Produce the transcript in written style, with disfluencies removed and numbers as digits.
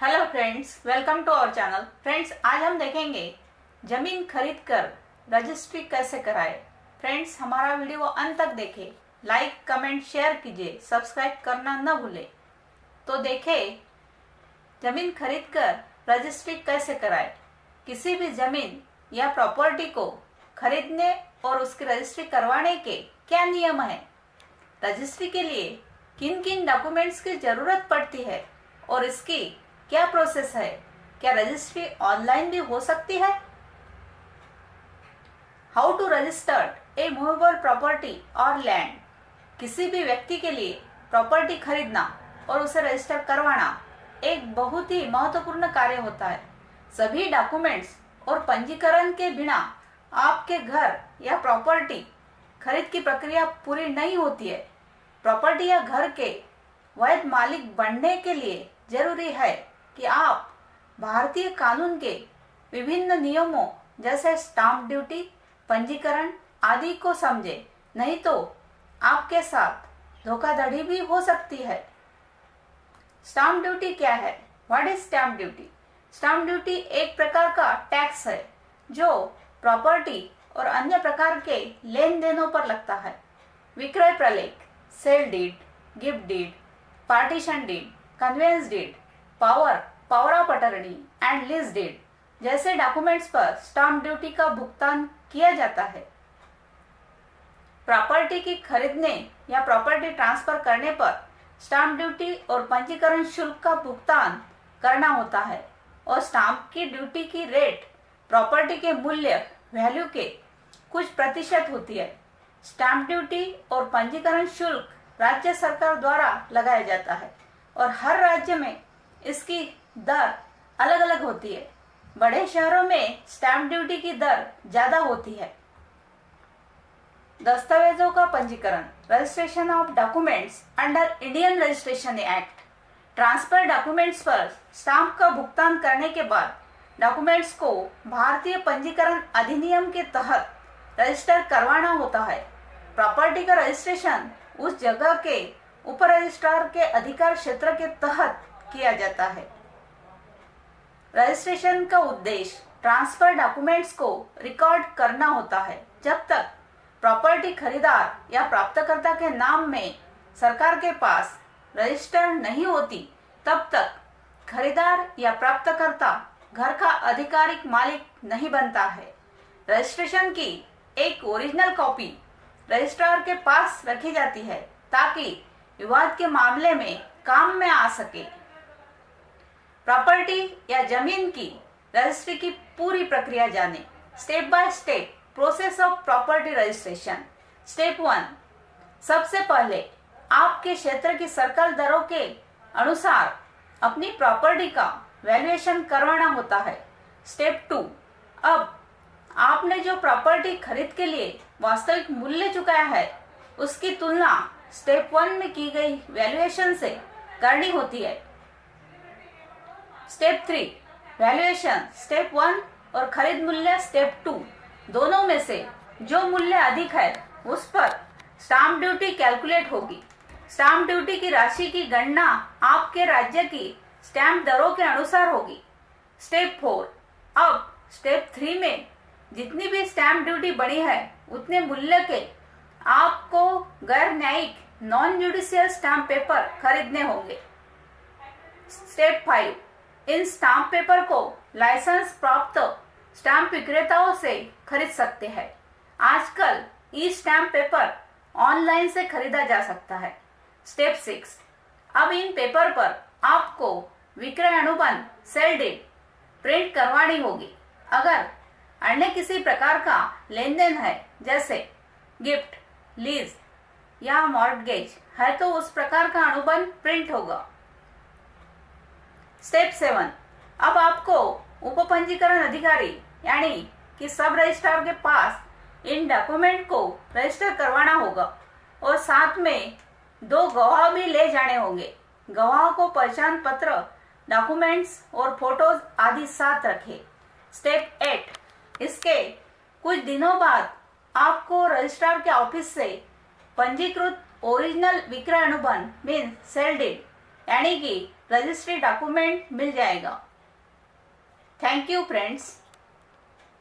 Hello friends, welcome to our channel. Friends, आज हम देखेंगे जमीन खरीद कर रजिस्ट्री कैसे कराएं। फ्रेंड्स, हमारा वीडियो अंत तक देखें, लाइक कमेंट शेयर कीजिए, सब्सक्राइब करना न भूलें। तो देखें जमीन खरीद कर रजिस्ट्री कैसे कराएं। किसी भी जमीन या प्रॉपर्टी को खरीदने और उसकी रजिस्ट्री करवाने के क्या नियम है, रजिस्ट्री के लिए किन किन डॉक्यूमेंट्स की जरूरत पड़ती है और इसकी क्या प्रोसेस है, क्या रजिस्ट्री ऑनलाइन भी हो सकती है। How to register a movable property और लैंड। किसी भी व्यक्ति के लिए प्रॉपर्टी खरीदना और उसे रजिस्टर करवाना एक बहुत ही महत्वपूर्ण कार्य होता है। सभी डॉक्यूमेंट्स और पंजीकरण के बिना आपके घर या प्रॉपर्टी खरीद की प्रक्रिया पूरी नहीं होती है। प्रॉपर्टी या घर के वैध मालिक बनने के लिए जरूरी है कि आप भारतीय कानून के विभिन्न नियमों जैसे स्टाम्प ड्यूटी, पंजीकरण आदि को समझे, नहीं तो आपके साथ धोखाधड़ी भी हो सकती है। स्टाम्प ड्यूटी क्या है? What is stamp duty? Stamp duty एक प्रकार का टैक्स है जो प्रॉपर्टी और अन्य प्रकार के लेन देनों पर लगता है। विक्रय प्रलेख, sale deed, gift deed, partition deed, conveyance deed, power of attorney and lease deed जैसे डॉक्यूमेंट्स पर स्टाम्प ड्यूटी का भुगतान किया जाता है। प्रॉपर्टी की खरीदने या प्रॉपर्टी ट्रांसफर करने पर स्टाम्प ड्यूटी और पंजीकरण शुल्क का भुगतान करना होता है और स्टाम्प की ड्यूटी की रेट प्रॉपर्टी के मूल्य वैल्यू के कुछ प्रतिशत होती है। स्टाम्प ड्यूटी और पंजीकरण शुल्क राज्य सरकार द्वारा लगाया जाता है और हर राज्य में इसकी दर अलग अलग होती है। बड़े शहरों में स्टैम्प ड्यूटी की दर ज्यादा होती है। दस्तावेजों का पंजीकरण, registration of documents under Indian registration act. Transfer documents पर स्टाम्प का भुगतान करने के बाद डॉक्यूमेंट्स को भारतीय पंजीकरण अधिनियम के तहत रजिस्टर करवाना होता है। प्रॉपर्टी का रजिस्ट्रेशन उस जगह के उप रजिस्ट्रार के अधिकार क्षेत्र के तहत किया जाता है। रजिस्ट्रेशन का उद्देश्य ट्रांसफर डॉक्यूमेंट्स को रिकॉर्ड करना होता है। जब तक प्रॉपर्टी खरीदार या प्राप्तकर्ता के नाम में सरकार के पास रजिस्टर नहीं होती, तब तक खरीदार या प्राप्तकर्ता घर का आधिकारिक मालिक नहीं बनता है। रजिस्ट्रेशन की एक ओरिजिनल कॉपी रजिस्ट्रार के पास रखी जाती है ताकि विवाद के मामले में काम में आ सके। प्रॉपर्टी या जमीन की रजिस्ट्री की पूरी प्रक्रिया जाने। Step by step process of property registration. Step 1, सबसे पहले आपके क्षेत्र की सर्कल दरों के अनुसार अपनी प्रॉपर्टी का वैल्यूएशन करवाना होता है। स्टेप 2, अब आपने जो प्रॉपर्टी खरीद के लिए वास्तविक मूल्य चुकाया है उसकी तुलना स्टेप 1 में की गई वैल्यूएशन से करनी होती है। स्टेप 3, वैल्यूएशन स्टेप 1 और खरीद मूल्य स्टेप 2 दोनों में से जो मूल्य अधिक है उस पर स्टाम्प ड्यूटी कैलकुलेट होगी। स्टाम्प ड्यूटी की राशि की गणना आपके राज्य की स्टैम्प दरों के अनुसार होगी। स्टेप 4, अब स्टेप 3 में जितनी भी स्टैम्प ड्यूटी बनी है उतने मूल्य के आपको गैर न्यायिक नॉन जुडिशियल स्टैम्प पेपर खरीदने होंगे। स्टेप 5, इन स्टाम्प पेपर को लाइसेंस प्राप्त स्टाम्प विक्रेताओं से खरीद सकते हैं। आजकल ई स्टैम्प पेपर ऑनलाइन से खरीदा जा सकता है। स्टेप 6, अब इन पेपर पर आपको विक्रय अनुबंध सेल डीड प्रिंट करवानी होगी। अगर अन्य किसी प्रकार का लेन देन है जैसे गिफ्ट, लीज या मॉर्टगेज है तो उस प्रकार का अनुबंध प्रिंट होगा। स्टेप 7, अब आपको उप पंजीकरण अधिकारी यानी कि सब रजिस्ट्रार के पास इन डॉक्यूमेंट को रजिस्टर करवाना होगा और साथ में 2 गवाह भी ले जाने होंगे। गवाह को पहचान पत्र, डॉक्यूमेंट्स और फोटोज आदि साथ रखें। स्टेप 8, इसके कुछ दिनों बाद आपको रजिस्ट्रार के ऑफिस से पंजीकृत ओरिजिनल विक्रय अनुबंध मीन सेल डीड यानी कि रजिस्ट्री डॉक्यूमेंट मिल जाएगा। Thank you friends.